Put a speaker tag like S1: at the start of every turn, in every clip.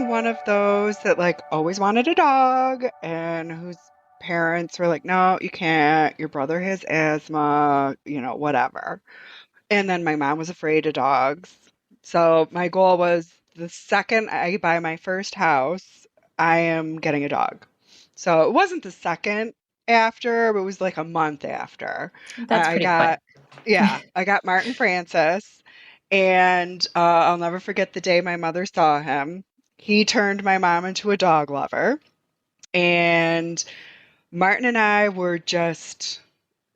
S1: one of those that like always wanted a dog and whose parents were like, no, you can't. Your brother has asthma, whatever. And then my mom was afraid of dogs. So my goal was the second I buy my first house, I am getting a dog. So it wasn't the second after, but it was like a month after.
S2: That's
S1: I
S2: pretty quick.
S1: got, yeah, I got Martin Francis. And I'll never forget the day my mother saw him. He turned my mom into a dog lover. And Martin and I were just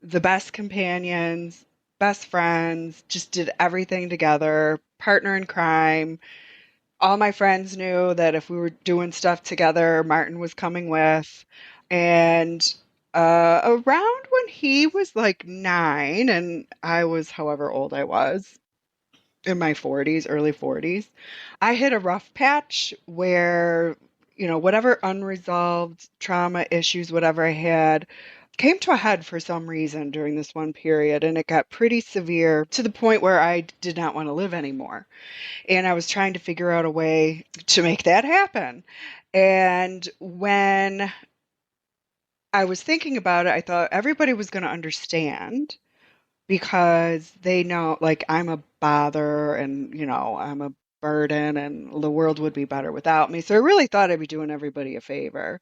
S1: the best companions, best friends, just did everything together, partner in crime. All my friends knew that if we were doing stuff together, Martin was coming with. And around when he was like 9, and I was however old I was, in my 40s, early 40s, I hit a rough patch where, whatever unresolved trauma issues, whatever I had, came to a head for some reason during this one period. And it got pretty severe to the point where I did not want to live anymore. And I was trying to figure out a way to make that happen. And when I was thinking about it, I thought everybody was going to understand because they know like I'm a bother and I'm a burden and the world would be better without me. So I really thought I'd be doing everybody a favor.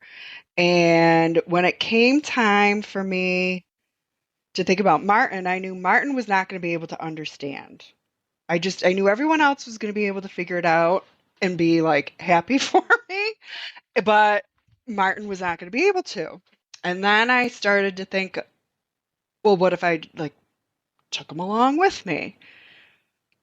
S1: And when it came time for me to think about Martin, I knew Martin was not going to be able to understand. I knew everyone else was going to be able to figure it out and be like happy for me, but Martin was not going to be able to. And then I started to think, well, what if I like took him along with me?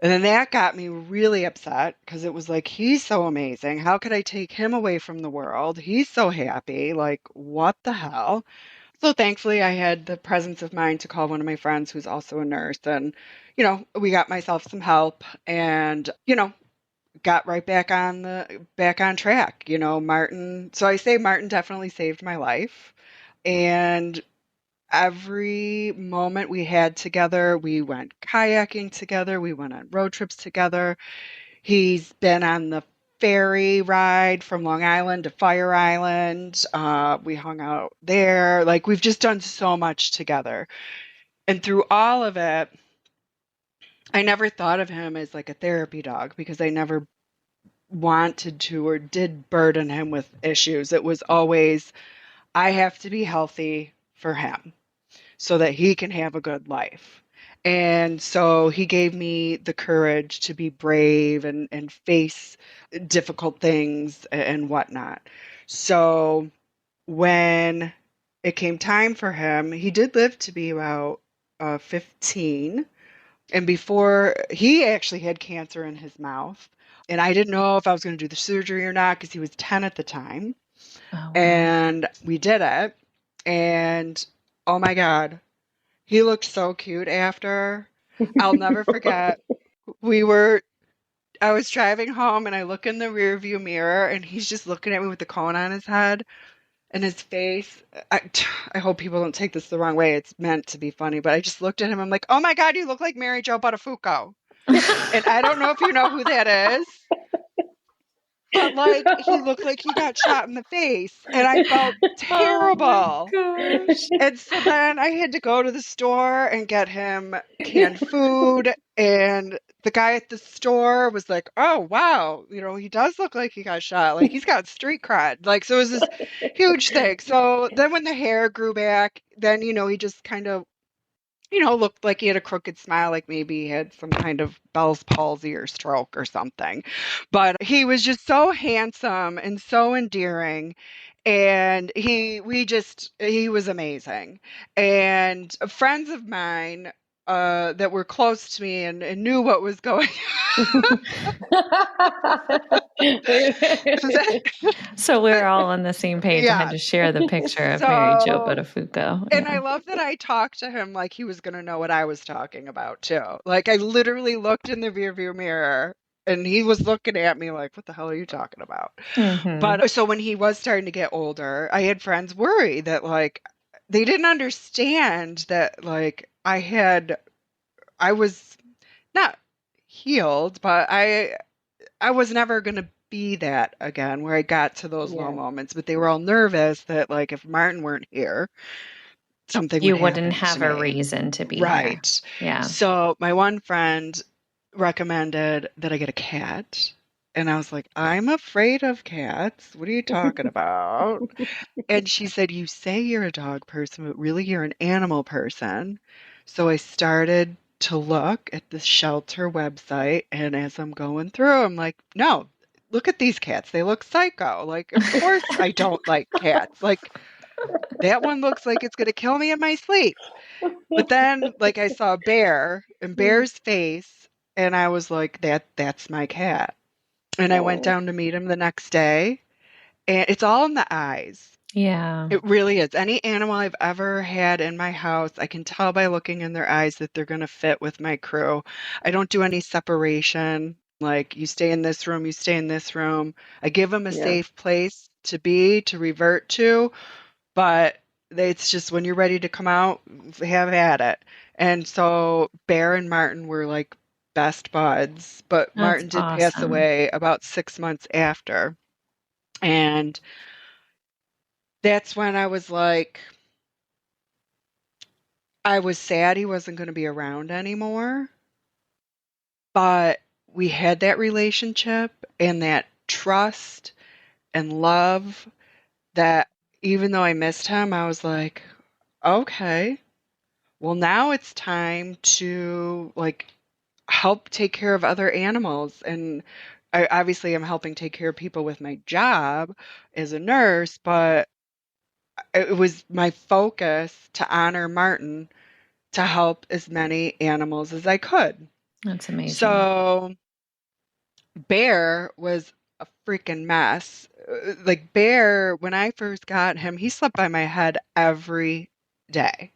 S1: And then that got me really upset because it was like, he's so amazing. How could I take him away from the world? He's so happy. Like, what the hell? So thankfully, I had the presence of mind to call one of my friends who's also a nurse. And, we got myself some help and, got right back on track. Martin. So I say Martin definitely saved my life. And every moment we had together, we went kayaking together, we went on road trips together. He's been on the ferry ride from Long Island to Fire Island. We hung out there. Like, we've just done so much together. And through all of it, I never thought of him as like a therapy dog because I never wanted to or did burden him with issues. It was always, I have to be healthy for him so that he can have a good life. And so he gave me the courage to be brave and face difficult things and whatnot. So when it came time for him, he did live to be about 15. And before, he actually had cancer in his mouth. And I didn't know if I was going to do the surgery or not because he was 10 at the time.
S2: Oh, wow.
S1: And we did it. And oh my God, he looked so cute after. I'll never forget. We were, I was driving home and I look in the rear view mirror and he's just looking at me with the cone on his head and his face. I, I hope people don't take this the wrong way. It's meant to be funny, but I just looked at him. I'm like, oh my God, you look like Mary Jo Buttafuoco. And I don't know if you know who that is, but like he looked like he got shot in the face and I felt terrible.
S2: Oh gosh.
S1: And so then I had to go to the store and get him canned food. And the guy at the store was like, oh, wow, he does look like he got shot. Like he's got street cred. Like, so it was this huge thing. So then when the hair grew back, then, he just kind of, looked like he had a crooked smile, like maybe he had some kind of Bell's palsy or stroke or something. But he was just so handsome and so endearing. And he was amazing. And friends of mine that were close to me and knew what was going on.
S2: So we're all on the same page. I had
S1: Yeah.
S2: to share the picture of Mary Jo
S1: So,
S2: Buttafuoco.
S1: and I
S2: Yeah.
S1: love that I talked to him like he was going to know what I was talking about too. Like I literally looked in the rearview mirror and he was looking at me like, what the hell are you talking about?
S2: Mhm.
S1: But so when he was starting to get older, I had friends worry that like they didn't understand that like I was not healed, but I was never going to be that again where I got to those low
S3: Yeah.
S1: moments, but they were all nervous that like if Martin weren't here, something would
S2: You wouldn't
S1: happen to
S2: have a
S1: me.
S2: reason to be here.
S1: Right.
S2: Yeah.
S1: So my one friend recommended that I get a cat. And I was like, I'm afraid of cats. What are you talking about? And she said, you say you're a dog person, but really you're an animal person. So I started to look at the shelter website. And as I'm going through, I'm like, no, look at these cats. They look psycho. Like, of course I don't like cats. Like, that one looks like it's going to kill me in my sleep. But then, like, I saw a bear and Bear's face, and I was like, that's my cat. And I went
S3: Oh,
S1: down to meet him the next day, and it's all in the eyes.
S2: Yeah.
S1: It really is. Any animal I've ever had in my house, I can tell by looking in their eyes that they're going to fit with my crew. I don't do any separation. Like, you stay in this room, you stay in this room. I give them a
S3: yeah.
S1: safe place to be, to revert to, but it's just when you're ready to come out, have at it. And so Bear and Martin were like best buds, but
S2: That's
S1: Martin did pass
S2: awesome.
S1: away about 6 months after. And that's when I was like, I was sad he wasn't going to be around anymore, but we had that relationship and that trust and love that even though I missed him, I was like, okay, well, now it's time to like help take care of other animals. And I obviously am helping take care of people with my job as a nurse, but it was my focus to honor Martin to help as many animals as I could.
S2: That's amazing.
S1: So Bear was a freaking mess. Like Bear, when I first got him, he slept by my head every day.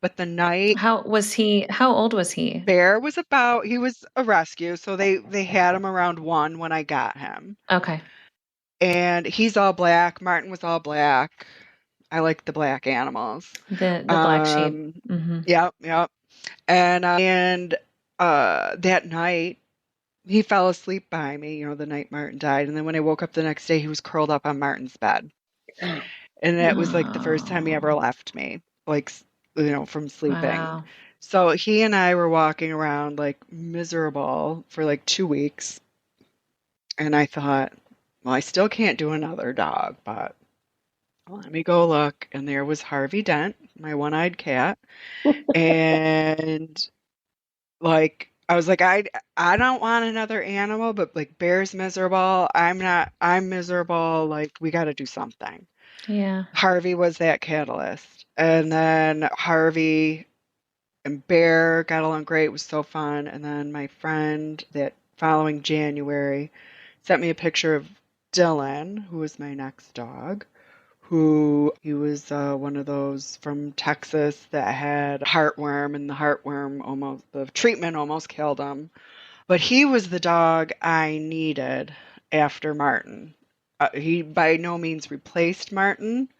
S1: But the night
S2: How old was he?
S1: Bear was about, he was a rescue, so they had him around 1 when I got him.
S2: Okay.
S1: And he's all black. Martin was all black. I like the black animals.
S2: The black sheep.
S1: Um,
S2: Mhm.
S1: yep, yep. And that night he fell asleep by me, the night Martin died. And then when I woke up the next day, he was curled up on Martin's bed. And that was like the first time he ever
S2: Oh,
S1: left me, like, from sleeping.
S2: wow.
S1: So he and I were walking around like miserable for like 2 weeks. And I thought, well, I still can't do another dog, but let me go look. And there was Harvey Dent, my one-eyed cat. And like, I was like, I don't want another animal, but like Bear's miserable. I'm miserable. Like, we got to do something.
S2: Yeah.
S1: Harvey was that catalyst. And then Harvey and Bear got along great. It was so fun. And then my friend that following January sent me a picture of Dylan, who was my next dog, who he was one of those from Texas that had heartworm, and the the treatment almost killed him. But he was the dog I needed after Martin. He by no means replaced Martin.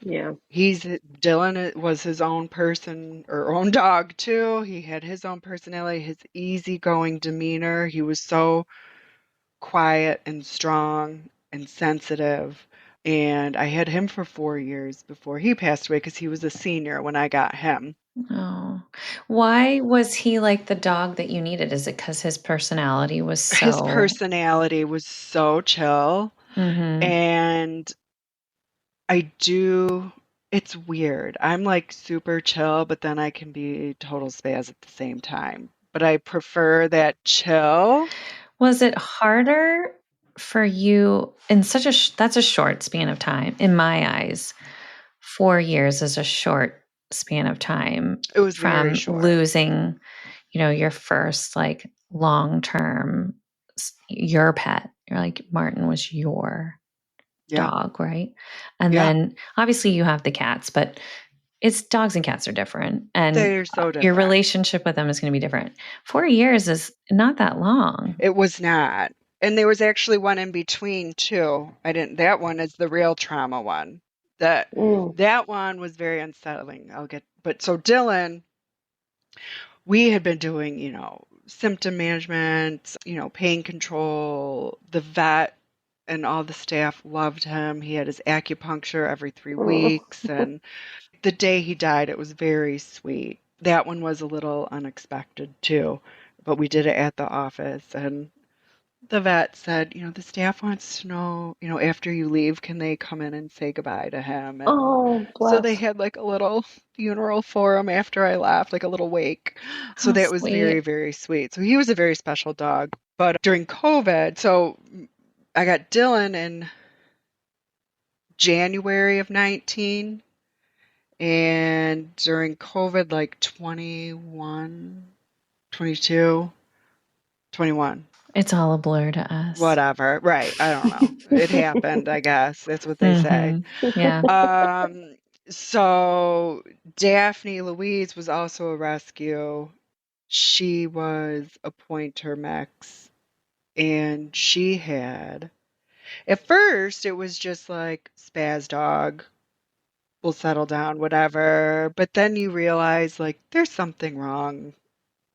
S3: Yeah.
S1: Dylan was his own person or own dog too. He had his own personality, his easygoing demeanor. He was so quiet and strong and sensitive. And I had him for 4 years before he passed away because he was a senior when I got him.
S2: Oh. Why was he like the dog that you needed? Is it because his personality was
S1: His
S2: so
S1: personality was so chill.
S2: Mhm.
S1: And it's weird. I'm like super chill, but then I can be total spaz at the same time. But I prefer that chill.
S2: Was it harder for you in such that's a short span of time in my eyes. 4 years is a short span of time
S1: It was very
S2: from
S1: short.
S2: losing, your first like long-term your pet. You're like Martin was your
S1: Yeah.
S2: dog, right? And
S1: Yeah.
S2: then obviously you have the cats, but it's dogs and cats are different and
S1: They're so
S2: your
S1: different.
S2: relationship with them is going to be different. 4 years is not that long.
S1: It was not. And there was actually one in between too. That one is the real trauma one. That
S3: Mm,
S1: that one was very unsettling. But so Dylan, we had been doing, symptom management, pain control. The vet and all the staff loved him. He had his acupuncture every 3 weeks,
S3: Oh,
S1: and the day he died, it was very sweet. That one was a little unexpected too, but we did it at the office, and the vet said, the staff wants to know, after you leave, can they come in and say goodbye to him? And
S3: oh,
S1: so they
S3: bless.
S1: had like a little funeral for him after I left, like a little wake. So
S2: How
S1: that was very,
S2: sweet.
S1: very sweet. So he was a very special dog. But during COVID, so I got Dylan in January of 19, and during COVID, like 21, 22, 21.
S2: It's all a blur to us.
S1: Whatever. Right. I don't know. It happened, I guess. That's what they say.
S2: Mm-hmm. Yeah.
S1: Um, so Daphne Louise was also a rescue. She was a pointer mix, and she had, at first, it was just like spaz dog, will settle down, whatever. But then you realize like there's something wrong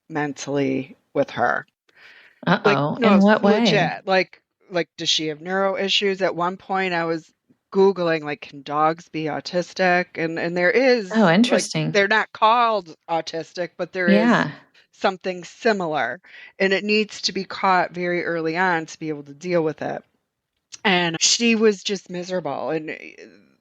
S1: mentally with her. Like,
S2: Uh-oh.
S1: no,
S2: In
S1: it's
S2: what way?
S1: legit. Like, does she have neuro issues? At one point, I was Googling, like, can dogs be autistic? And there
S2: Oh,
S1: is, like,
S2: interesting.
S1: they're not called autistic, but there is
S2: Yeah.
S1: something similar. And it needs to be caught very early on to be able to deal with it. And she was just miserable. And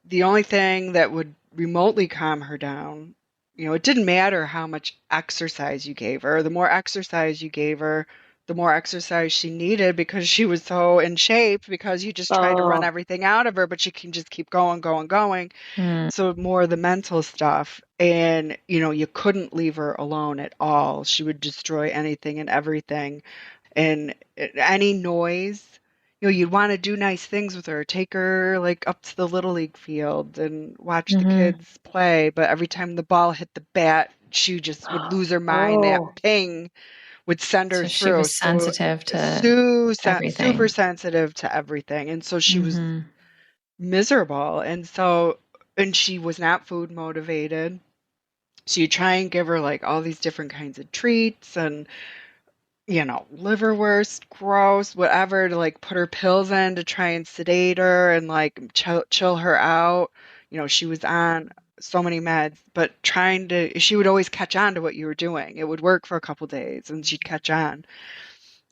S1: the only thing that would remotely calm her down, it didn't matter how much exercise you gave her. The more exercise you gave her, the more exercise she needed because she was so in shape because you just try to run
S3: Oh,
S1: everything out of her, but she can just keep going, going, going.
S2: Mm.
S1: So more the mental stuff. And, you couldn't leave her alone at all. She would destroy anything and everything, and any noise, you'd want to do nice things with her, take her like up to the little league field and watch the
S2: Mm-hmm.
S1: kids play, but every time the ball hit the bat, she just would lose her mind. That
S3: oh,
S1: ping would send her
S2: So she
S1: through.
S2: was
S1: So
S2: sensitive to
S1: super
S2: everything.
S1: sensitive to everything, and so she was
S2: Mm-hmm.
S1: miserable. And she was not food motivated, so you try and give her like all these different kinds of treats and liverwurst, gross, whatever, to like put her pills in to try and sedate her and like chill her out. She was on so many meds, but she would always catch on to what you were doing. It would work for a couple days and she'd catch on.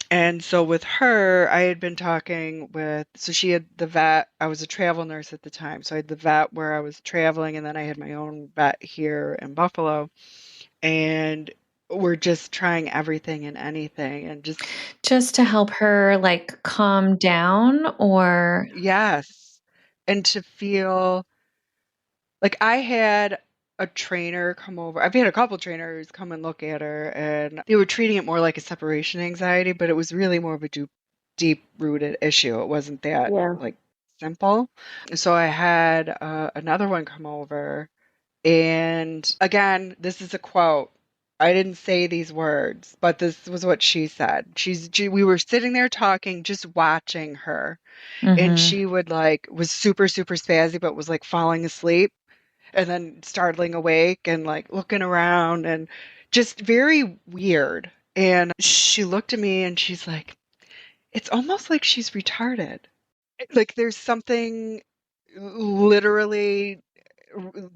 S1: And so with her, I had been talking so she had the vet. I was a travel nurse at the time. So I had the vet where I was traveling, and then I had my own vet here in Buffalo. And we're just trying everything and anything and just,
S2: Just to help her like calm down or
S1: yes. And to feel like I had a trainer come over. I've had a couple trainers come and look at her, and they were treating it more like a separation anxiety, but it was really more of a deep rooted issue. It wasn't that
S3: yeah.
S1: like simple. So I had another one come over. And again, this is a quote. I didn't say these words, but this was what she said. We were sitting there talking, just watching her, and
S2: mm-hmm.
S1: she would like was super super spazzy, but was like falling asleep and then startling awake and like looking around and just very weird. And she looked at me and she's like, "It's almost like she's retarded. Like there's something literally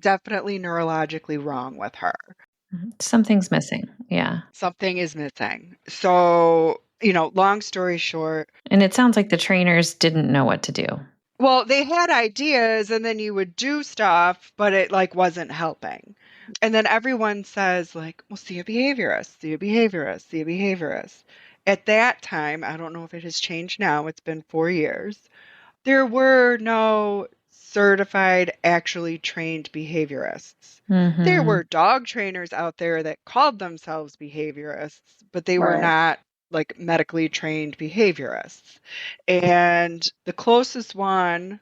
S1: definitely neurologically wrong with her.
S2: Something's missing. Yeah.
S1: Something is missing." So, long story short,
S2: And it sounds like the trainers didn't know what to do.
S1: well, they had ideas and then you would do stuff, but it like wasn't helping. And then everyone says like, "Well, see a behaviorist, see a behaviorist, see a behaviorist." At that time, I don't know if it has changed now. It's been 4 years. There were no certified, actually trained behaviorists. There
S2: Mm-hmm.
S1: were dog trainers out there that called themselves behaviorists, but they were
S3: Right.
S1: not like medically trained behaviorists. And the closest one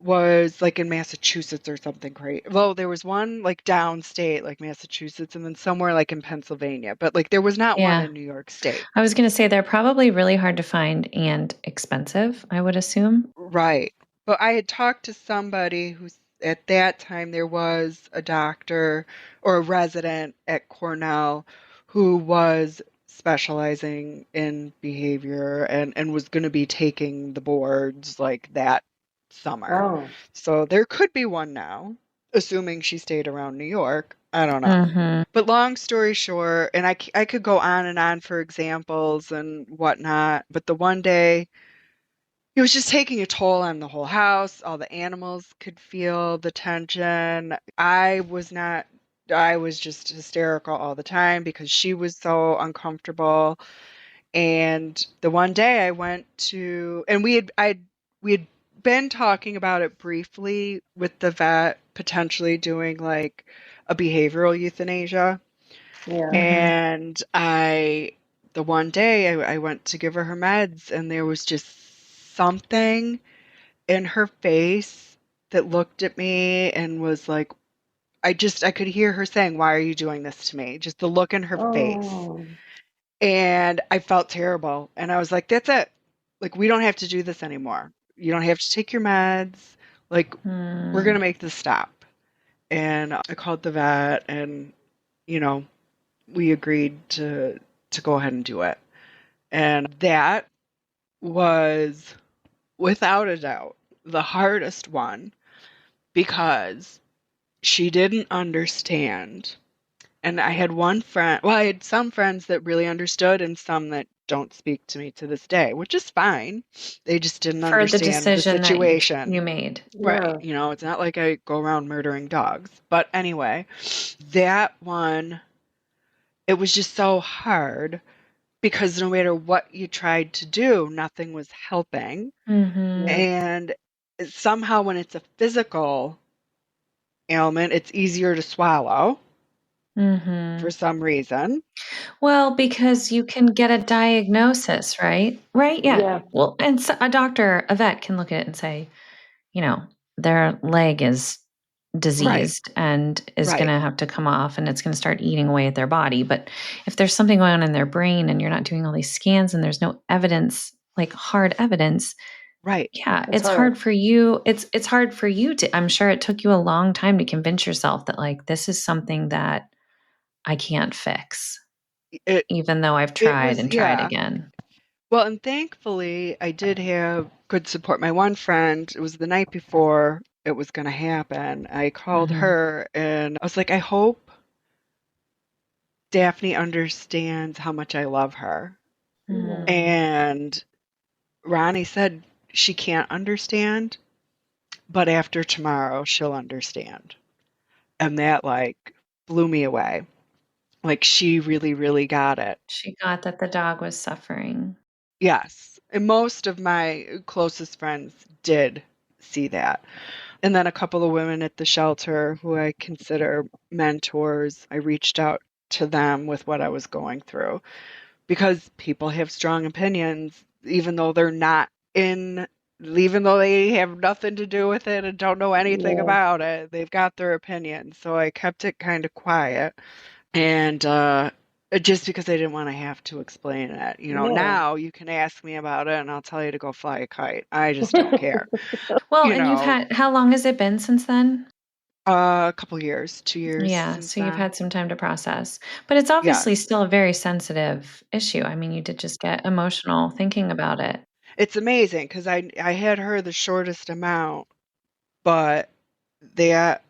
S1: was like in Massachusetts or something great. Well, there was one like downstate, like Massachusetts, and then somewhere like in Pennsylvania, but like there was not one
S2: Yeah.
S1: in New York State.
S2: I was going to say they're probably really hard to find and expensive, I would assume.
S1: Right. But I had talked to somebody who's at that time there was a doctor or a resident at Cornell who was specializing in behavior and was going to be taking the boards like that summer.
S3: Oh,
S1: So there could be one now, assuming she stayed around New York. I don't know.
S2: Mm-hmm.
S1: But long story short, and I could go on and on for examples and whatnot, but the one day it was just taking a toll on the whole house. All the animals could feel the tension. I was not, I was just hysterical all the time because she was so uncomfortable. And the one day I went to, and we had been talking about it briefly with the vet potentially doing like a behavioral euthanasia.
S3: yeah.
S2: Mm-hmm.
S1: And the one day I went to give her meds, and there was just something in her face that looked at me and was like, I could hear her saying, "Why are you doing this to me?" Just the look in her face.
S3: Oh,
S1: And I felt terrible. And I was like, that's it. Like, we don't have to do this anymore. You don't have to take your meds. Like, we're going
S2: Mm.
S1: to make this stop. And I called the vet and, you know, we agreed to go ahead and do it. And that was without a doubt the hardest one because she didn't understand. And I had one friend, well, I had some friends that really understood and some that don't speak to me to this day, which is fine. They just didn't
S2: For the
S1: understand the
S2: decision that you
S1: situation.
S2: made.
S1: Right.
S3: yeah.
S1: You know, it's not like I go around murdering dogs. But anyway, that one, it was just so hard because no matter what you tried to do, nothing was helping.
S2: Mm-hmm.
S3: Yeah.
S1: And somehow, when it's a physical ailment, it's easier to swallow
S2: Mm-hmm.
S1: for some reason.
S2: Well, because you can get a diagnosis, right? Right? Yeah.
S3: Yeah.
S2: Well, and so a doctor, a vet can look at it and say, you know, their leg is
S1: Right.
S2: diseased and is going
S1: Right.
S2: to have to come off and it's going to start eating away at their body. But if there's something going on in their brain and you're not doing all these scans and there's no evidence, like hard evidence,
S1: Right.
S2: yeah,
S3: It's
S2: it's
S3: hard.
S2: hard for you. It's hard for you to, I'm sure it took you a long time to convince yourself that like this is something that I can't fix,
S1: It
S2: even though I've
S1: it
S2: tried
S1: was
S2: and tried
S1: yeah.
S2: again.
S1: Well, and thankfully I did have good support. My one friend, it was the night before it was going to happen. I called
S2: Mhm.
S1: her and I was like, I hope Daphne understands how much I love her.
S3: Yeah.
S2: Mm.
S1: And Ronnie said she can't understand, but after tomorrow she'll understand. And that like blew me away. Like she really, really got it.
S2: She got that the dog was suffering.
S1: Yes. And most of my closest friends did see that. And then a couple of women at the shelter who I consider mentors, I reached out to them with what I was going through because people have strong opinions, even though they're not in, even though they have nothing to do with it and don't know anything
S3: Yeah.
S1: about it, they've got their opinions. So I kept it kind of quiet. And just because I didn't want to have to explain it. You know,
S3: Yeah.
S1: now you can ask me about it and I'll tell you to go fly a kite. I just don't care.
S2: Well,
S1: You
S2: and you've
S1: know,
S2: had, how long has it been since then?
S1: a couple years, 2 years
S2: Yeah,
S1: since
S2: so you've
S1: then.
S2: had some time to process. But it's obviously
S1: Yes.
S2: still a very sensitive issue. I mean, you did just get emotional thinking about it.
S1: It's amazing because I had her the shortest amount, but that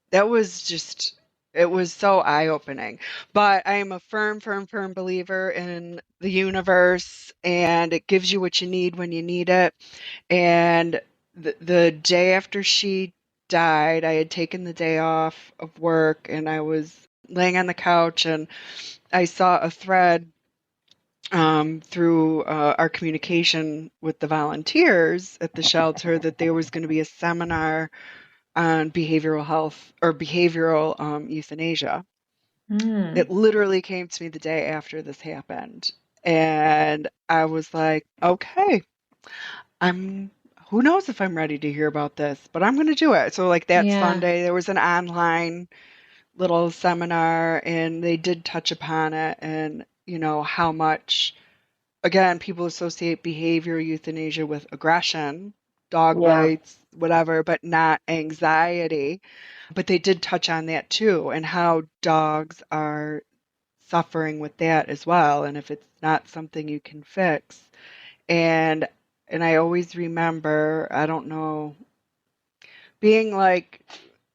S1: that was just it was so eye-opening. But I am a firm, firm, firm believer in the universe and it gives you what you need when you need it. And the day after she died, I had taken the day off of work and I was laying on the couch and I saw a thread through our communication with the volunteers at the shelter that there was going to be a seminar on behavioral health or behavioral euthanasia. It
S2: Mm.
S1: literally came to me the day after this happened. And I was like, okay, I'm who knows if I'm ready to hear about this, but I'm going to do it. So like that
S2: Yeah.
S1: Sunday there was an online little seminar and they did touch upon it and you know how much again people associate behavioral euthanasia with aggression, dog
S3: Yeah.
S1: bites, whatever, but not anxiety. But they did touch on that too and how dogs are suffering with that as well, and if it's not something you can fix. And I always remember, I don't know, being like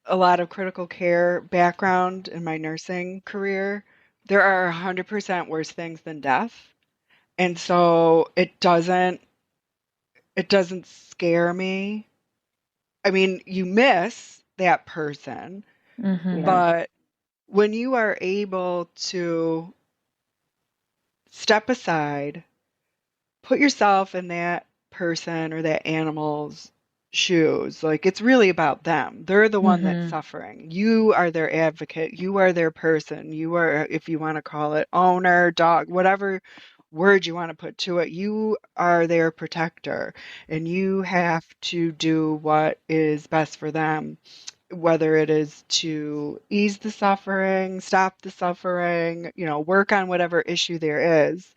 S1: a lot of critical care background in my nursing career, there are 100% worse things than death. And so it doesn't scare me. I mean, you miss that person,
S2: Mhm.
S1: but when you are able to step aside, put yourself in that person or that animal's shoes. Like it's really about them. They're the one that's
S2: Mhm.
S1: suffering. You are their advocate. You are their person. You are, if you want to call it owner, dog, whatever word you want to put to it, you are their protector. And you have to do what is best for them, whether it is to ease the suffering, stop the suffering, work on whatever issue there is.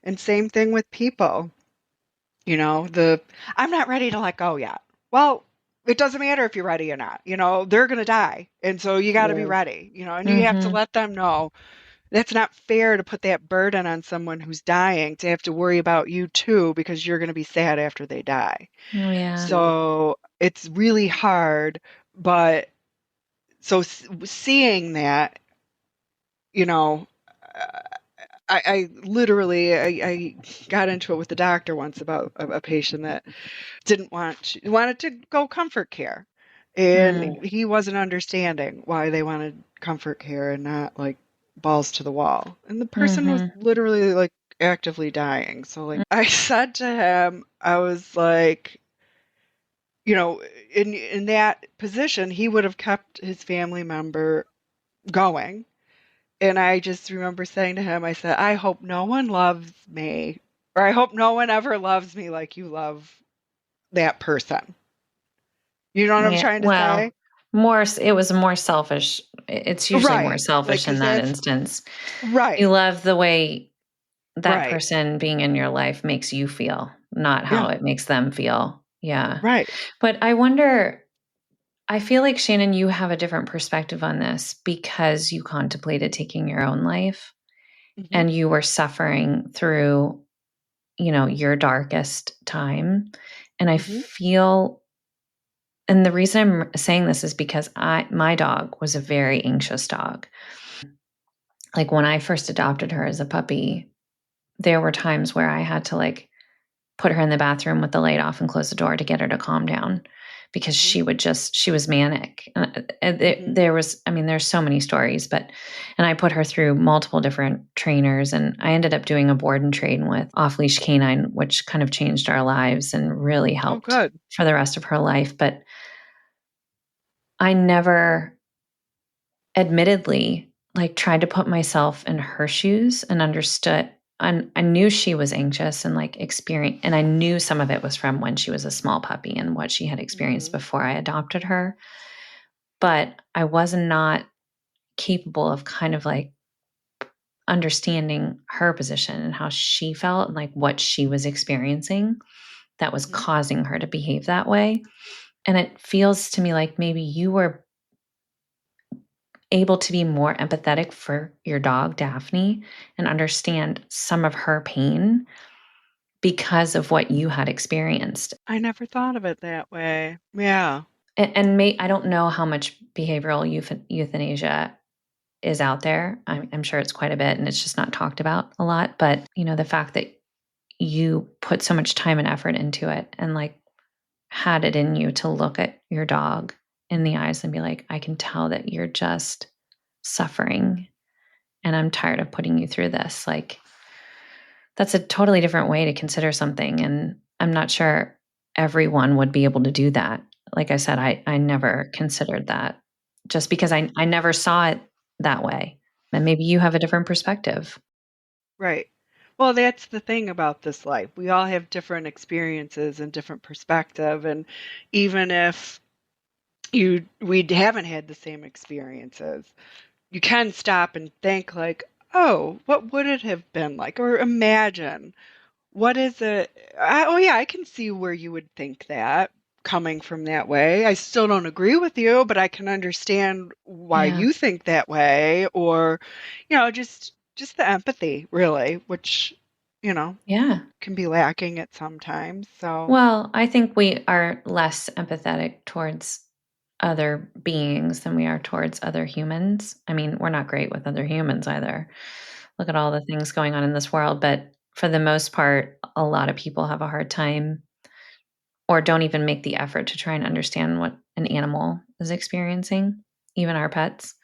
S1: And same thing with people. The I'm not ready to let go yet. Well, it doesn't matter if you're ready or not. They're going to die. And so you got to be
S3: Yeah.
S1: ready, and you have to
S2: Mhm.
S1: let them know that's not fair to put that burden on someone who's dying to have to worry about you too because you're going to be sad after they die.
S2: Oh yeah.
S1: So it's really hard, but so seeing that, you know, uh, I literally I got into it with the doctor once about a patient that didn't wanted to go comfort care, and
S2: Mm.
S3: Yeah.
S1: he wasn't understanding why they wanted comfort care and not like balls to the wall, and the person was
S2: Mhm.
S1: literally like actively dying. So like I said to him, I was like, in that position he would have kept his family member going. And I just remember saying to him, I said, I hope no one loves me, or I hope no one ever loves me like you love that person. You know what I'm
S2: Yeah.
S1: trying to
S2: Well,
S1: say?
S2: it was more selfish. It's usually more
S1: Right. Like,
S2: selfish in
S1: because
S2: that
S1: that's
S2: instance. You
S1: right.
S2: love the way that
S1: Right.
S2: person being in your life makes you feel, not how
S1: Yeah.
S2: it makes them feel. Yeah.
S1: Right.
S2: But I wonder, I feel like Shannon, you have a different perspective on this because you contemplated taking your own life
S1: Hmm.
S2: and you were suffering through, your darkest time. And I
S1: Hmm.
S2: feel, and the reason I'm saying this is because my dog was a very anxious dog. Like when I first adopted her as a puppy, there were times where I had to like put her in the bathroom with the light off and close the door to get her to calm down because
S1: Hmm.
S2: she was manic.
S1: Hmm.
S2: There was, I mean, there's so many stories, and I put her through multiple different trainers and I ended up doing a board and train with off leash canine, which kind of changed our lives and really
S1: Oh,
S2: helped
S1: good.
S2: for the rest of her life. But I never admittedly like tried to put myself in her shoes and understood, and I knew she was anxious and like experience, and I knew some of it was from when she was a small puppy and what she had experienced
S1: Hmm.
S2: before I adopted her, but I was not capable of kind of like understanding her position and how she felt and like what she was experiencing that was
S1: Hmm.
S2: causing her to behave that way. And it feels to me like maybe you were able to be more empathetic for your dog, Daphne, and understand some of her pain because of what you had experienced.
S1: I never thought of it that way. Yeah.
S2: I don't know how much behavioral euthanasia is out there. I'm sure it's quite a bit and it's just not talked about a lot. But, the fact that you put so much time and effort into it and like had it in you to look at your dog in the eyes and be like, I can tell that you're just suffering and I'm tired of putting you through this. Like, that's a totally different way to consider something. And I'm not sure everyone would be able to do that. Like I said, I never considered that just because I never saw it that way. And maybe you have a different perspective.
S1: Right. Well, that's the thing about this life. We all have different experiences and different perspective, and even if we haven't had the same experiences, you can stop and think like, oh, what would it have been like, or imagine what is it. Oh yeah, I can see where you would think that, coming from that way. I still don't agree with you, but I can understand why
S2: Yeah.
S1: you think that way, or just just the empathy, really, which, you know,
S2: Yeah.
S1: can be lacking at sometimes. So,
S2: Well, I think we are less empathetic towards other beings than we are towards other humans. I mean, we're not great with other humans either. Look at all the things going on in this world, but for the most part, a lot of people have a hard time or don't even make the effort to try and understand what an animal is experiencing, even our pets.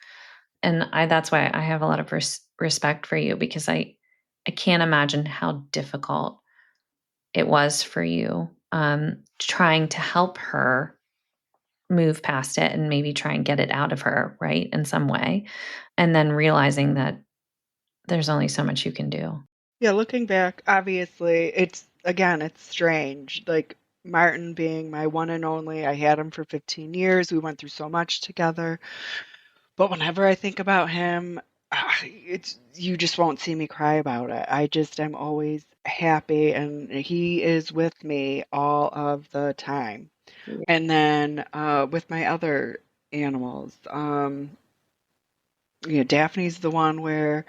S2: And that's why I have a lot of respect for you because I can't imagine how difficult it was for you trying to help her move past it and maybe try and get it out of her, right, in some way, and then realizing that there's only so much you can do.
S1: yeah, looking back, obviously, it's strange. Like Martin being my one and only, I had him for 15 years. We went through so much together. But whenever I think about him, it's you just won't see me cry about it. I'm always happy, and he is with me all of the time. And then with my other animals, Daphne's the one where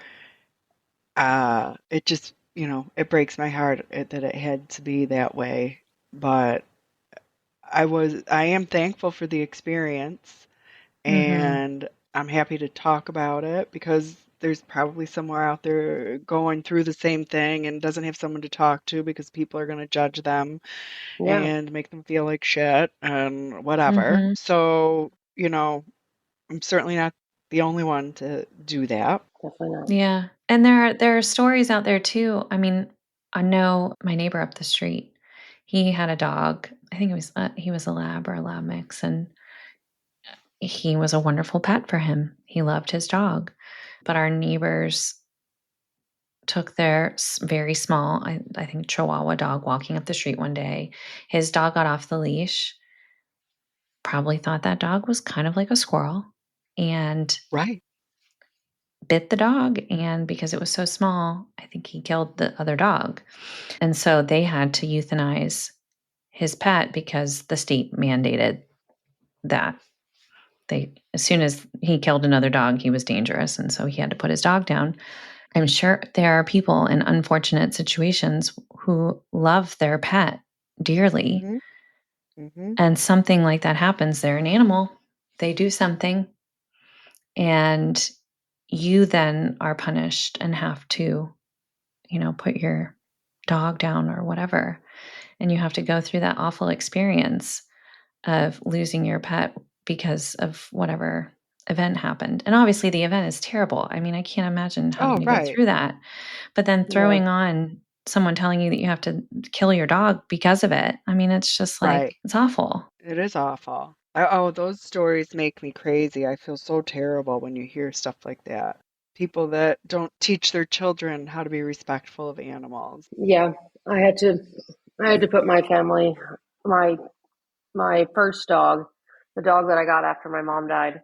S1: it just, it breaks my heart that it had to be that way. But I am thankful for the experience,
S2: Mhm.
S1: and I'm happy to talk about it because there's probably somewhere out there going through the same thing and doesn't have someone to talk to because people are going to judge them
S3: Yeah,
S1: and make them feel like shit and whatever.
S2: Mhm.
S1: So, I'm certainly not the only one to do that.
S3: definitely not.
S2: Yeah, and there are stories out there too. I mean, I know my neighbor up the street. He had a dog. I think he was a lab or a lab mix, and he was a wonderful pet for him. He loved his dog, but our neighbors took their very small, I think, Chihuahua dog walking up the street one day. His dog got off the leash. Probably thought that dog was kind of like a squirrel, and
S1: Right.
S2: bit the dog, and because it was so small, I think he killed the other dog. And so they had to euthanize his pet because the state mandated that. They as soon as he killed another dog, he was dangerous, and so he had to put his dog down. I'm sure there are people in unfortunate situations who love their pet dearly,
S1: Mhm. Mhm.
S2: and something like that happens. They're an animal. They do something, and you then are punished and have to, put your dog down or whatever. And you have to go through that awful experience of losing your pet because of whatever event happened. And obviously, the event is terrible. I mean, I can't imagine having
S1: Oh,
S2: to go
S1: right.
S2: through that. But then
S3: Yeah,
S2: throwing on someone telling you that you have to kill your dog because of it. I mean, it's just like,
S1: Right.
S2: it's awful.
S1: It is awful. Those stories make me crazy. I feel so terrible when you hear stuff like that. People that don't teach their children how to be respectful of animals.
S3: yeah. I had to, I had to put my family, my my first dog, the dog that I got after my mom died.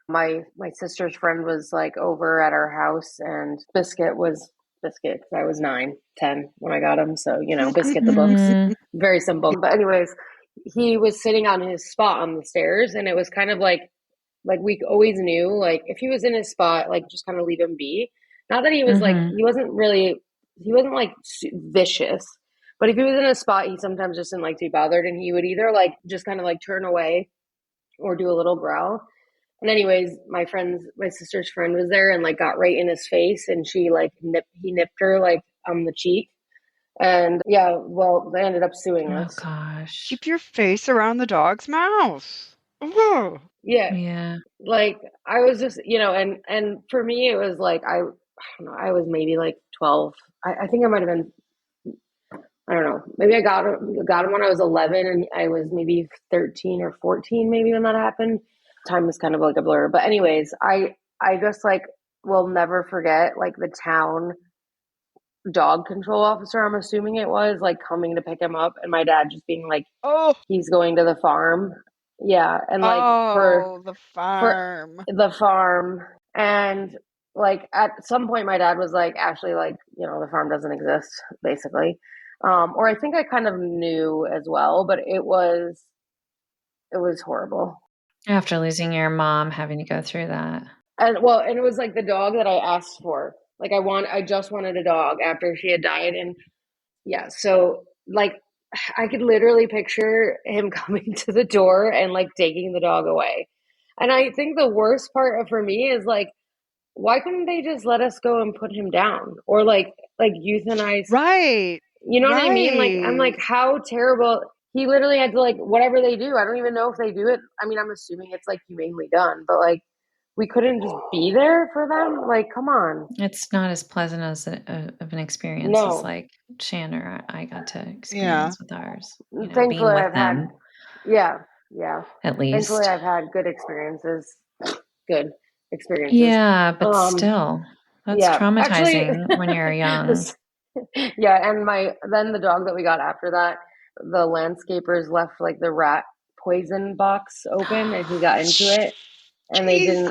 S3: My sister's friend was like over at our house, and Biscuit because I was 9, 10 when I got him. So Biscuit the books,
S2: Mm,
S3: very simple. But anyways, he was sitting on his spot on the stairs, and it was kind of like we always knew like if he was in his spot like just kind of leave him be. Not that he was like
S2: mhm,
S3: he wasn't like vicious, but if he was in a spot he sometimes just didn't like to be bothered, and he would either like just kind of like turn away or do a little growl. And anyways, my sister's friend was there and like got right in his face, and he nipped her like on the cheek. And yeah, well, they ended up suing
S2: oh
S3: us.
S2: gosh.
S1: Keep your face around the dog's mouth. Ugh.
S3: Yeah,
S2: Yeah.
S3: like I was just and for me it was like I don't know, I was maybe like 12. I think I might have been, I don't know, maybe I got him when I was 11 and I was maybe 13 or 14 maybe when that happened. Time is kind of like a blur, but anyways, I just like will never forget like the town dog control officer, I'm assuming it was, like coming to pick him up, and my dad just being like
S1: Oh,
S3: he's going to the farm. Yeah, and like
S1: oh, the
S3: for
S1: farm.
S3: the farm. And like at some point my dad was like, Ashley, like the farm doesn't exist, basically. Or I think I kind of knew as well, but it was horrible.
S2: After losing your mom, having to go through that.
S3: And well, and it was like the dog that I asked for. Like I just wanted a dog after she had died. And yeah, so like I could literally picture him coming to the door and like taking the dog away. And I think the worst part for me is like, why couldn't they just let us go and put him down or like euthanize?
S1: Right.
S3: You know what I mean? Like I'm like,
S1: Right.
S3: how terrible. He literally had to like whatever they do. I don't even know if they do it. I mean, I'm assuming it's like humanely done, but like we couldn't just be there for them. Like, come on.
S2: It's not as pleasant as of an experience as
S3: No.
S2: like Shannon or I got to
S1: Yeah.
S2: experience with ours, being
S3: Thankfully,
S2: with
S3: I've had,
S2: them
S3: yeah, yeah.
S2: at
S3: Thankfully,
S2: least.
S3: I've had good experiences. Good experiences.
S2: Yeah, but
S3: Um,
S2: still, that's
S3: yeah, actually,
S2: traumatizing when you're young.
S3: this, yeah, and then the dog that we got after that, the landscapers left like the rat poison box open and he got into it and
S1: Jesus.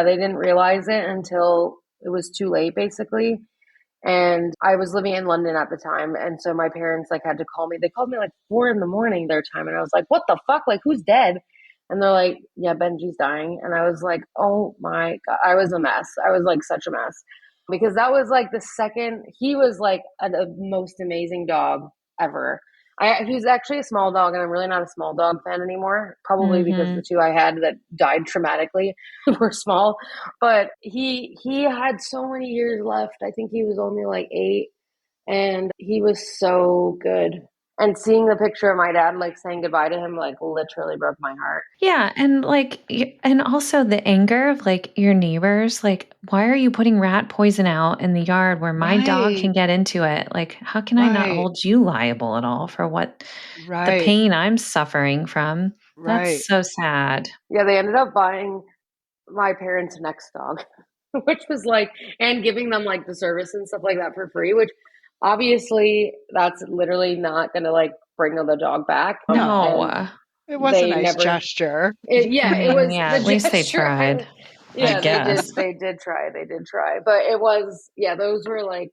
S3: they didn't realize it until it was too late basically. And I was living in London at the time, and so my parents like had to call me. They called me like 4 in the morning their time, and I was like, "What the fuck? Like, who's dead?" And they're like, "Yeah, Benji's dying." And I was like, "Oh my god!" I was a mess. I was like such a mess because that was like the second. He was like the most amazing dog ever. He was actually a small dog, and I'm really not a small dog fan anymore. Probably because the
S2: Hmm.
S3: two I had that died traumatically were small. But he had so many years left. I think he was only like 8, and he was so good. And seeing the picture of my dad like saying goodbye to him like literally broke my heart.
S2: Yeah, and and also the anger of like your neighbors, like, why are you putting rat poison out in the yard where my dog
S1: Right.
S2: can get into it? Like, how can I not
S1: Right.
S2: hold you liable at all for what the
S1: Right.
S2: pain I'm suffering from? That's
S1: Right.
S2: so sad.
S3: Yeah, they ended up buying my parents' next dog, which was like, and giving them like the service and stuff like that for free, which obviously that's literally not going to like bring the dog back. And
S1: No.
S2: No.
S1: It was a
S3: they
S1: nice
S3: never,
S1: gesture.
S3: yeah,
S2: I
S3: it
S2: mean,
S3: was
S2: yeah,
S3: the
S2: at least they
S3: gesture.
S2: tried, I
S3: Yeah,
S2: guess.
S3: they did try, but it was, yeah, those were like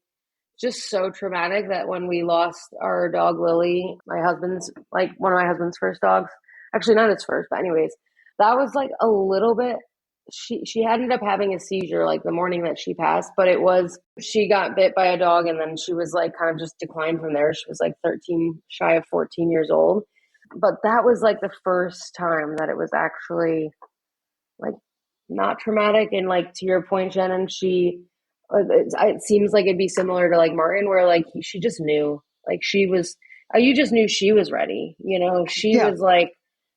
S3: just so traumatic that when we lost our dog Lily, my husband's like one of my husband's first dogs, actually not his first, but anyways, that was like a little bit. She ended up having a seizure like the morning that she passed, but it was she got bit by a dog and then she was like kind of just declined from there. She was like 13, shy of 14 years old, but that was like the first time that it was actually like not traumatic. And like to your point, Shannon, it seems like it'd be similar to like Martin, where like she just knew, like she was, you just knew she was ready. You know, she
S1: Yeah.
S3: was like,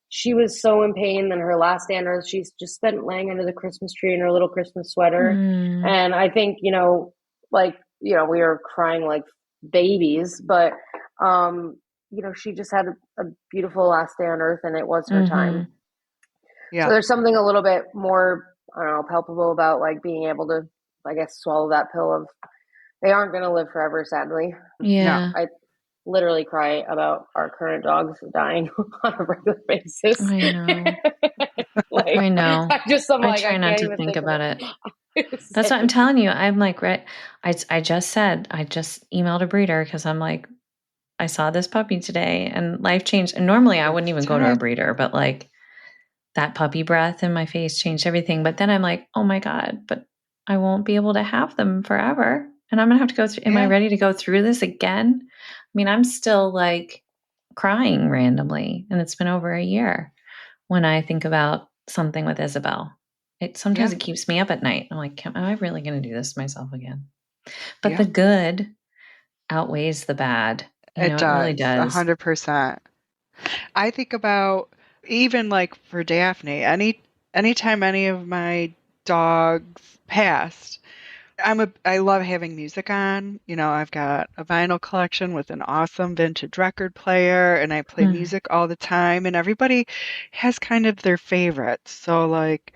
S3: she was so in pain. Then her last day on earth, she's just spent laying under the Christmas tree in her little Christmas sweater.
S2: Mm,
S3: And I think, like, we were crying like babies, but, she just had a beautiful last day on earth and it was her time.
S2: mhm.
S3: So
S1: Yeah.
S3: there's something a little bit more, I don't know, palpable about like being able to, I guess, swallow that pill of they aren't going to live forever, sadly.
S1: No.
S2: Yeah,
S3: I literally cry about our current dogs dying on a regular basis.
S2: I know.
S3: Like,
S2: I know.
S3: I'm
S2: I
S3: like, I
S2: try not
S3: can't
S2: to
S3: even
S2: think
S3: think about
S2: about it.
S3: it.
S2: That's what I'm
S3: Same.
S2: telling you. I'm like, right. I just said, I just emailed a breeder because I'm like, I saw this puppy today and life changed. And normally I wouldn't
S1: It's
S2: even go to a
S1: time.
S2: breeder, but like that puppy breath in my face changed everything. But then I'm like, oh my God, but I won't be able to have them forever. And I'm going to have to go through. Am I
S1: Yeah.
S2: ready to go through this again? I mean, I'm still like crying randomly, and it's been over a year when I think about something with Isabel. Sometimes
S1: Yeah.
S2: it keeps me up at night. I'm like, am I really going to do this myself again? But the
S1: Yeah.
S2: good outweighs the bad.
S1: It
S2: It really
S1: does.
S2: does.
S1: 100%. I think about even like for Daphne, anytime any of my dogs passed, I love having music on. I've got a vinyl collection with an awesome vintage record player and I play
S2: Mm.
S1: music all the time and everybody has kind of their favorites. So like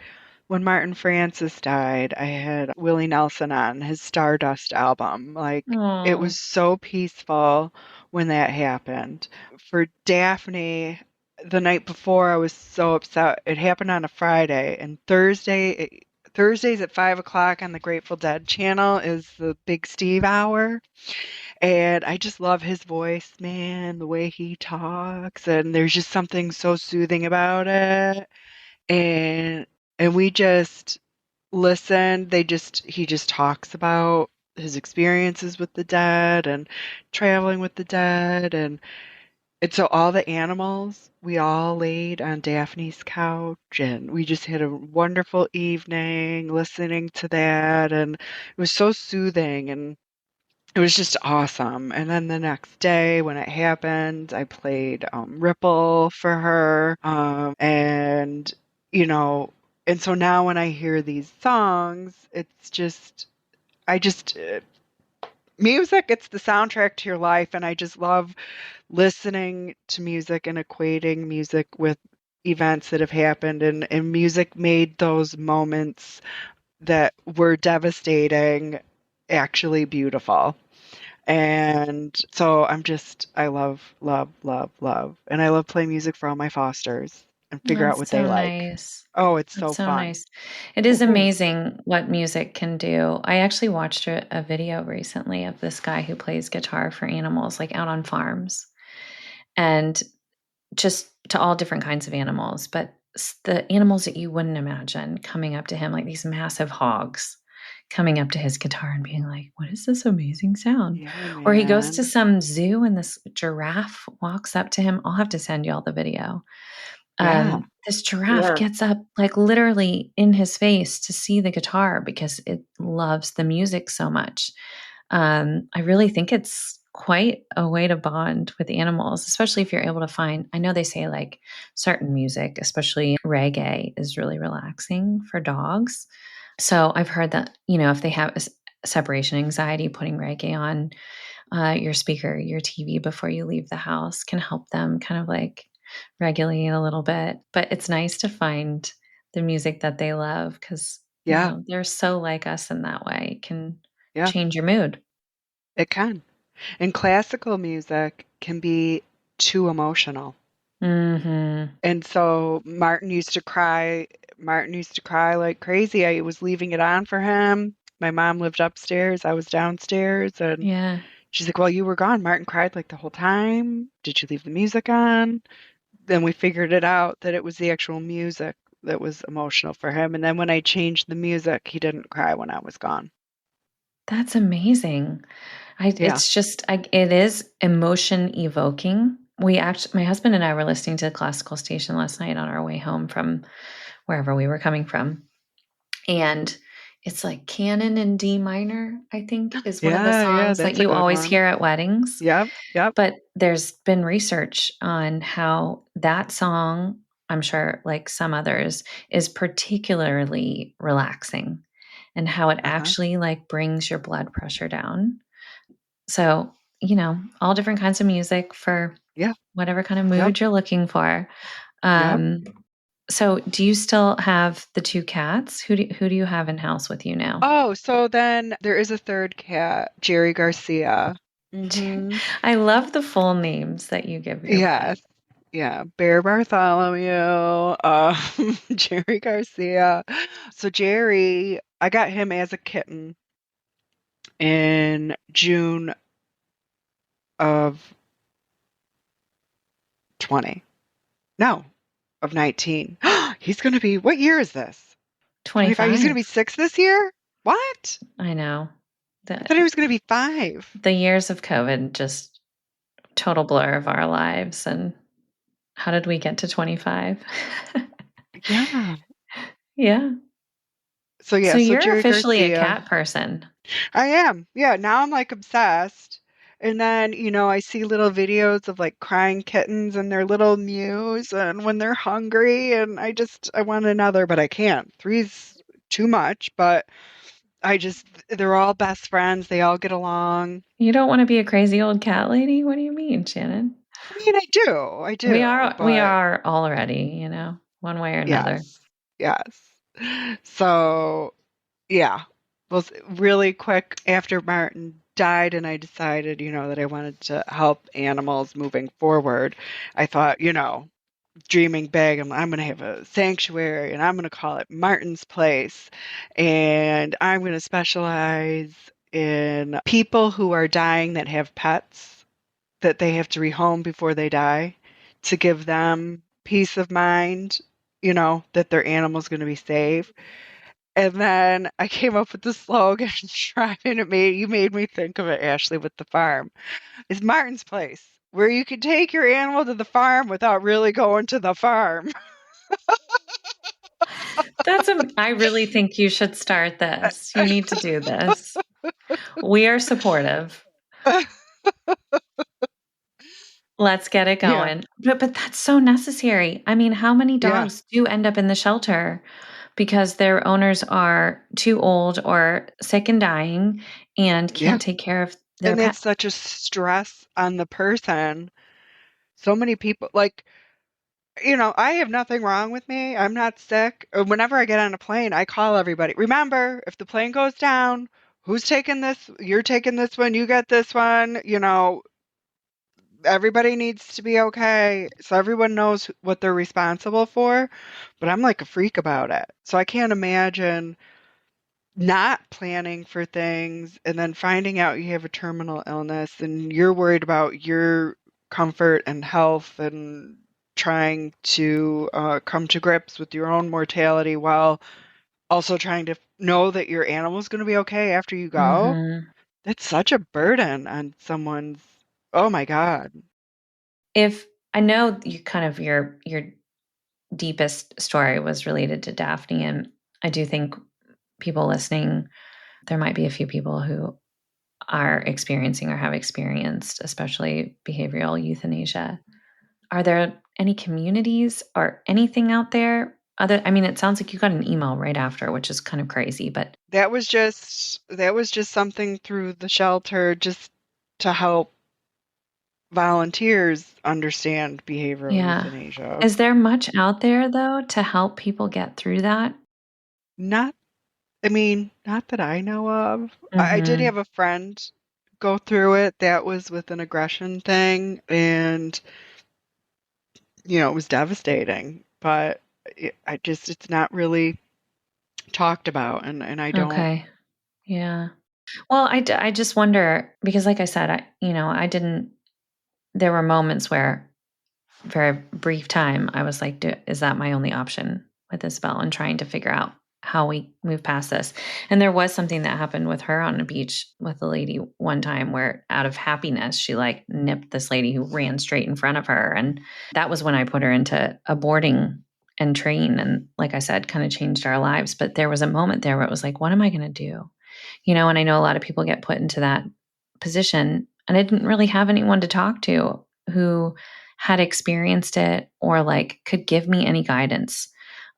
S1: when Martin Francis died, I had Willie Nelson on his Stardust album. Like it
S2: Oh.
S1: was so peaceful when that happened. For Daphne, the night before I was so upset. It happened on a Friday and Thursdays at 5 o'clock on the Grateful Dead channel is the Big Steve hour. And I just love his voice, man, the way he talks. And there's just something so soothing about it. And we just listen. He just talks about his experiences with the dead and traveling with the dead and so all the animals, we all laid on Daphne's couch and we just had a wonderful evening listening to that and it was so soothing and it was just awesome. And then the next day when it happened, I played Ripple for her. And, you know, and so now when I hear these songs, it's just, I just, music, it's the soundtrack to your life. And I just love listening to music and equating music with events that have happened. And music made those moments that were devastating actually beautiful. And so I love, love, love, love. And I love playing music for all my fosters and figure out
S2: That's
S1: what
S2: so
S1: they like.
S2: nice.
S1: Oh, it's
S2: That's
S1: so
S2: so
S1: fun.
S2: nice. It is amazing what music can do. I actually watched a video recently of this guy who plays guitar for animals, like out on farms, and just to all different kinds of animals, but the animals that you wouldn't imagine coming up to him, like these massive hogs coming up to his guitar and being like, "What is this amazing sound?"
S1: Yeah,
S2: Or he goes to
S1: man.
S2: some zoo and this giraffe walks up to him. I'll have to send you all the video.
S1: Yeah.
S2: This giraffe
S3: Yeah.
S2: gets up, like, literally in his face to see the guitar because it loves the music so much. I really think it's quite a way to bond with animals, especially if you're able to find I know they say, like, certain music, especially reggae, is really relaxing for dogs. So I've heard that, if they have separation anxiety, putting reggae on your speaker, your TV before you leave the house can help them kind of like regulate a little bit. But it's nice to find the music that they love because,
S1: Yeah.
S2: they're so like us in that way. It can
S1: Yeah.
S2: change your mood.
S1: It can. And classical music can be too emotional.
S2: Hmm.
S1: And so Martin used to cry like crazy. I was leaving it on for him. My mom lived upstairs. I was downstairs. And
S2: Yeah.
S1: she's like, "Well, you were gone. Martin cried like the whole time. Did you leave the music on?" Then we figured it out that it was the actual music that was emotional for him. And then when I changed the music, he didn't cry when I was gone.
S2: That's amazing.
S1: Yeah.
S2: It is emotion evoking. My husband and I were listening to the classical station last night on our way home from wherever we were coming from. And it's like canon in D minor, I think, is one of the
S1: Yeah. Yeah.
S2: songs that
S1: That's a
S2: you
S1: good
S2: always
S1: one.
S2: hear at weddings.
S1: Yep. Yep.
S2: But there's been research on how that song, I'm sure, like some others, is particularly relaxing and how it
S1: Uh-huh.
S2: actually like brings your blood pressure down. So, all different kinds of music for
S1: Yeah.
S2: whatever kind of
S1: Yep.
S2: mood you're looking for.
S1: Yep.
S2: Um, so do you still have the 2 cats? Who do you have in house with you now?
S1: Oh, so then there is a third cat, Jerry Garcia. Hmm.
S2: I love the full names that you give your pet.
S1: Yes. Yeah. Bear Bartholomew, Jerry Garcia. So Jerry, I got him as a kitten in June of 20. No, of 19. He's going to be, what year is this? 25. He's going to
S2: 25.
S1: be 6 this year? What?
S2: I know.
S1: I
S2: The
S1: thought he was going to be 5.
S2: the years of COVID just total blur of our lives, and how did we get to 25?
S1: Yeah.
S2: Yeah.
S1: So
S2: So
S1: yeah, so
S2: you're
S1: Jerry
S2: officially a
S1: Garcia.
S2: cat person.
S1: I am. Yeah, now I'm like obsessed. And then, I see little videos of like crying kittens and their little mews and when they're hungry and I want another, but I can't. Three's too much, but they're all best friends. They all get along.
S2: You don't wanna be a crazy old cat lady? What do you mean, Shannon?
S1: I mean, I
S2: We
S1: do,
S2: are we
S1: but
S2: are already, one way or another.
S1: yes, yes. So, yeah. Well, really quick after Martin died, and I decided, that I wanted to help animals moving forward. I thought, dreaming big, I'm going to have a sanctuary, and I'm going to call it Martin's Place, and I'm going to specialize in people who are dying that have pets that they have to rehome before they die to give them peace of mind, that their animal's going to be safe. And then I came up with the slogan, driving it made you made me think of it, Ashley, with the farm. It's Martin's Place, where you can take your animal to the farm without really going to the farm.
S2: I really think you should start this. You need to do this. We are supportive. Let's get it
S1: Yeah,
S2: going. But that's so necessary. I mean, how many
S1: yeah,
S2: dogs do end up in the shelter because their owners are too old or sick and dying and
S1: yeah.
S2: can't take care of their
S1: And
S2: pet?
S1: it's such a stress on the person. So many people, like, I have nothing wrong with me. I'm not sick. Whenever I get on a plane, I call everybody. Remember, if the plane goes down, who's taking this? You're taking this one. You get this one. Everybody needs to be okay. So everyone knows what they're responsible for. But I'm like a freak about it. So I can't imagine not planning for things and then finding out you have a terminal illness and you're worried about your comfort and health and trying to come to grips with your own mortality while also trying to know that your animal's going to be okay after you go.
S2: Mhm.
S1: That's such a burden on someone's. Oh my God.
S2: If I know you kind of your deepest story was related to Daphne, and I do think people listening, there might be a few people who are experiencing or have experienced, especially behavioral euthanasia. Are there any communities or anything out there? I mean, it sounds like you got an email right after, which is kind of crazy, but
S1: That was just something through the shelter just to help volunteers understand behavioral
S2: yeah.
S1: euthanasia.
S2: Is there much out there though to help people get through that?
S1: Not, I mean, not that I know of. I did
S2: Mhm.
S1: have a friend go through it that was with an aggression thing, and it was devastating. But it's not really talked about, and I don't.
S2: Okay. Yeah. Well, I just wonder because like I said, I didn't there were moments where for a brief time, I was like, is that my only option with Isabel and trying to figure out how we move past this? And there was something that happened with her on a beach with a lady one time where out of happiness, she like nipped this lady who ran straight in front of her. And that was when I put her into a boarding and train. And like I said, kind of changed our lives. But there was a moment there where it was like, what am I going to do? And I know a lot of people get put into that position. And I didn't really have anyone to talk to who had experienced it or like could give me any guidance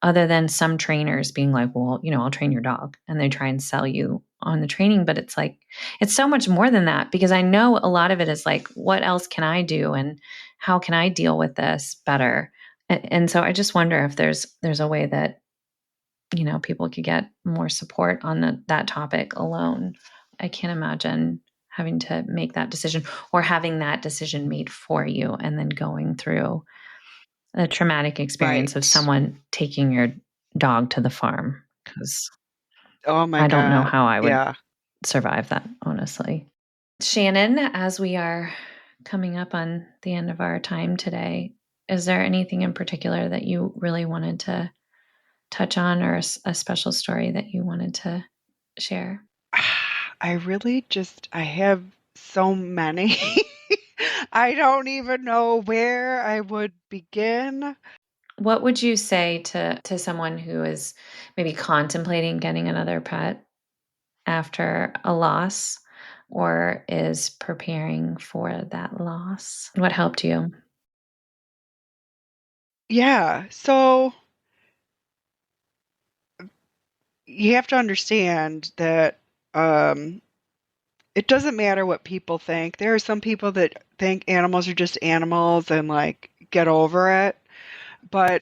S2: other than some trainers being like, well, I'll train your dog. And they try and sell you on the training. But it's like, it's so much more than that because I know a lot of it is like, what else can I do? And how can I deal with this better? And so I just wonder if there's a way that people could get more support on that topic alone. I can't imagine having to make that decision or having that decision made for you and then going through a traumatic experience of
S1: Right.
S2: someone taking your dog to the farm because
S1: Oh my
S2: I don't know
S1: God.
S2: how I would
S1: Yeah.
S2: survive that, honestly. Shannon, as we are coming up on the end of our time today, is there anything in particular that you really wanted to touch on or a special story that you wanted to share?
S1: I have so many. I don't even know where I would begin.
S2: What would you say to someone who is maybe contemplating getting another pet after a loss or is preparing for that loss? What helped you?
S1: Yeah. So you have to understand that um, it doesn't matter what people think. There are some people that think animals are just animals and like get over it. But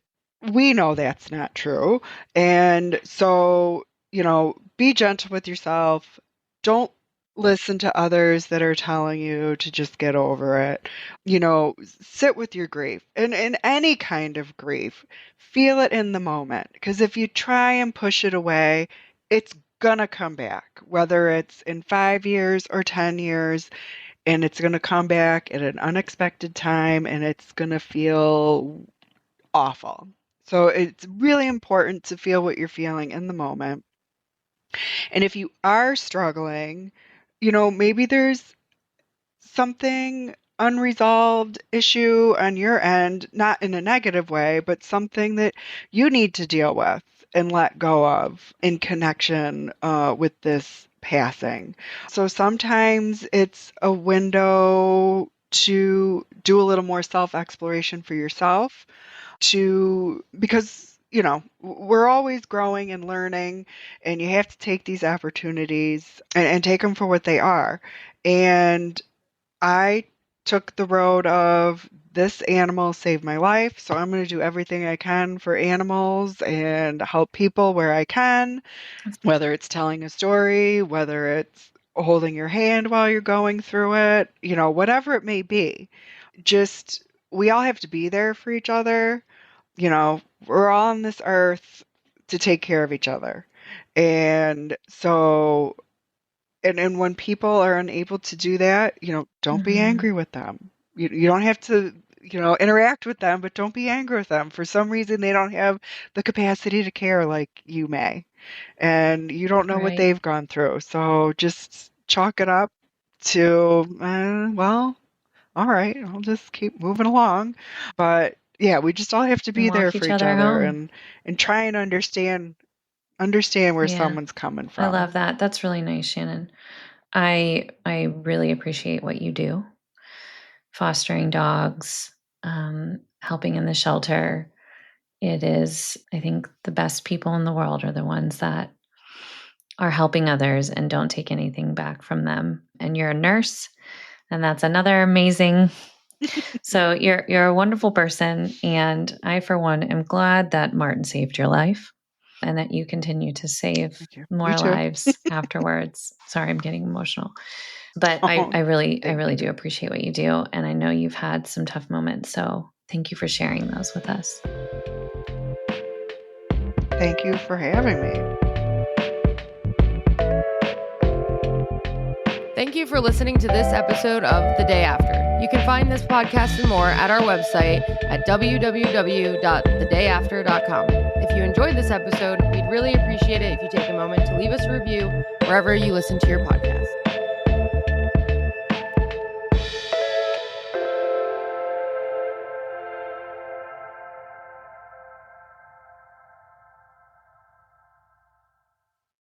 S1: we know that's not true. And so, be gentle with yourself. Don't listen to others that are telling you to just get over it. Sit with your grief and any kind of grief. Feel it in the moment. Because if you try and push it away, it's gonna come back, whether it's in 5 years or 10 years, and it's gonna come back at an unexpected time and it's gonna feel awful. So it's really important to feel what you're feeling in the moment. And if you are struggling, maybe there's something unresolved issue on your end, not in a negative way, but something that you need to deal with and let go of in connection with this passing. So sometimes it's a window to do a little more self exploration for yourself, because we're always growing and learning, and you have to take these opportunities and take them for what they are. And I took the road of, this animal saved my life, so I'm going to do everything I can for animals and help people where I can, whether it's telling a story, whether it's holding your hand while you're going through it, whatever it may be. Just, we all have to be there for each other. We're all on this earth to take care of each other. And so, and when people are unable to do that, don't be angry with them. You don't have to, interact with them, but don't be angry with them. For some reason, they don't have the capacity to care like you may. And you don't know what
S2: Right.
S1: they've gone through. So just chalk it up to, well, all right, I'll just keep moving along. But yeah, we just all have to
S2: And
S1: be there
S2: walk
S1: for
S2: each
S1: each
S2: other
S1: other,
S2: home.
S1: and try and understand where
S2: Yeah.
S1: someone's coming
S2: I
S1: from.
S2: love that. That's really nice, Shannon. I really appreciate what you do. Fostering dogs, helping in the shelter. It is, I think, the best people in the world are the ones that are helping others and don't take anything back from them. And you're a nurse, and that's another amazing. So you're a wonderful person, and I, for one, am glad that Martin saved your life and that you continue to save
S1: Thank you. You
S2: more
S1: too.
S2: lives afterwards. Sorry, I'm getting emotional. But
S1: Oh,
S2: I
S1: thank
S2: really
S1: you.
S2: do appreciate what you do. And I know you've had some tough moments. So thank you for sharing those with us.
S1: Thank you for having me.
S3: Thank you for listening to this episode of The Day After. You can find this podcast and more at our website at www.thedayafter.com. If you enjoyed this episode, we'd really appreciate it if you take a moment to leave us a review wherever you listen to your podcast.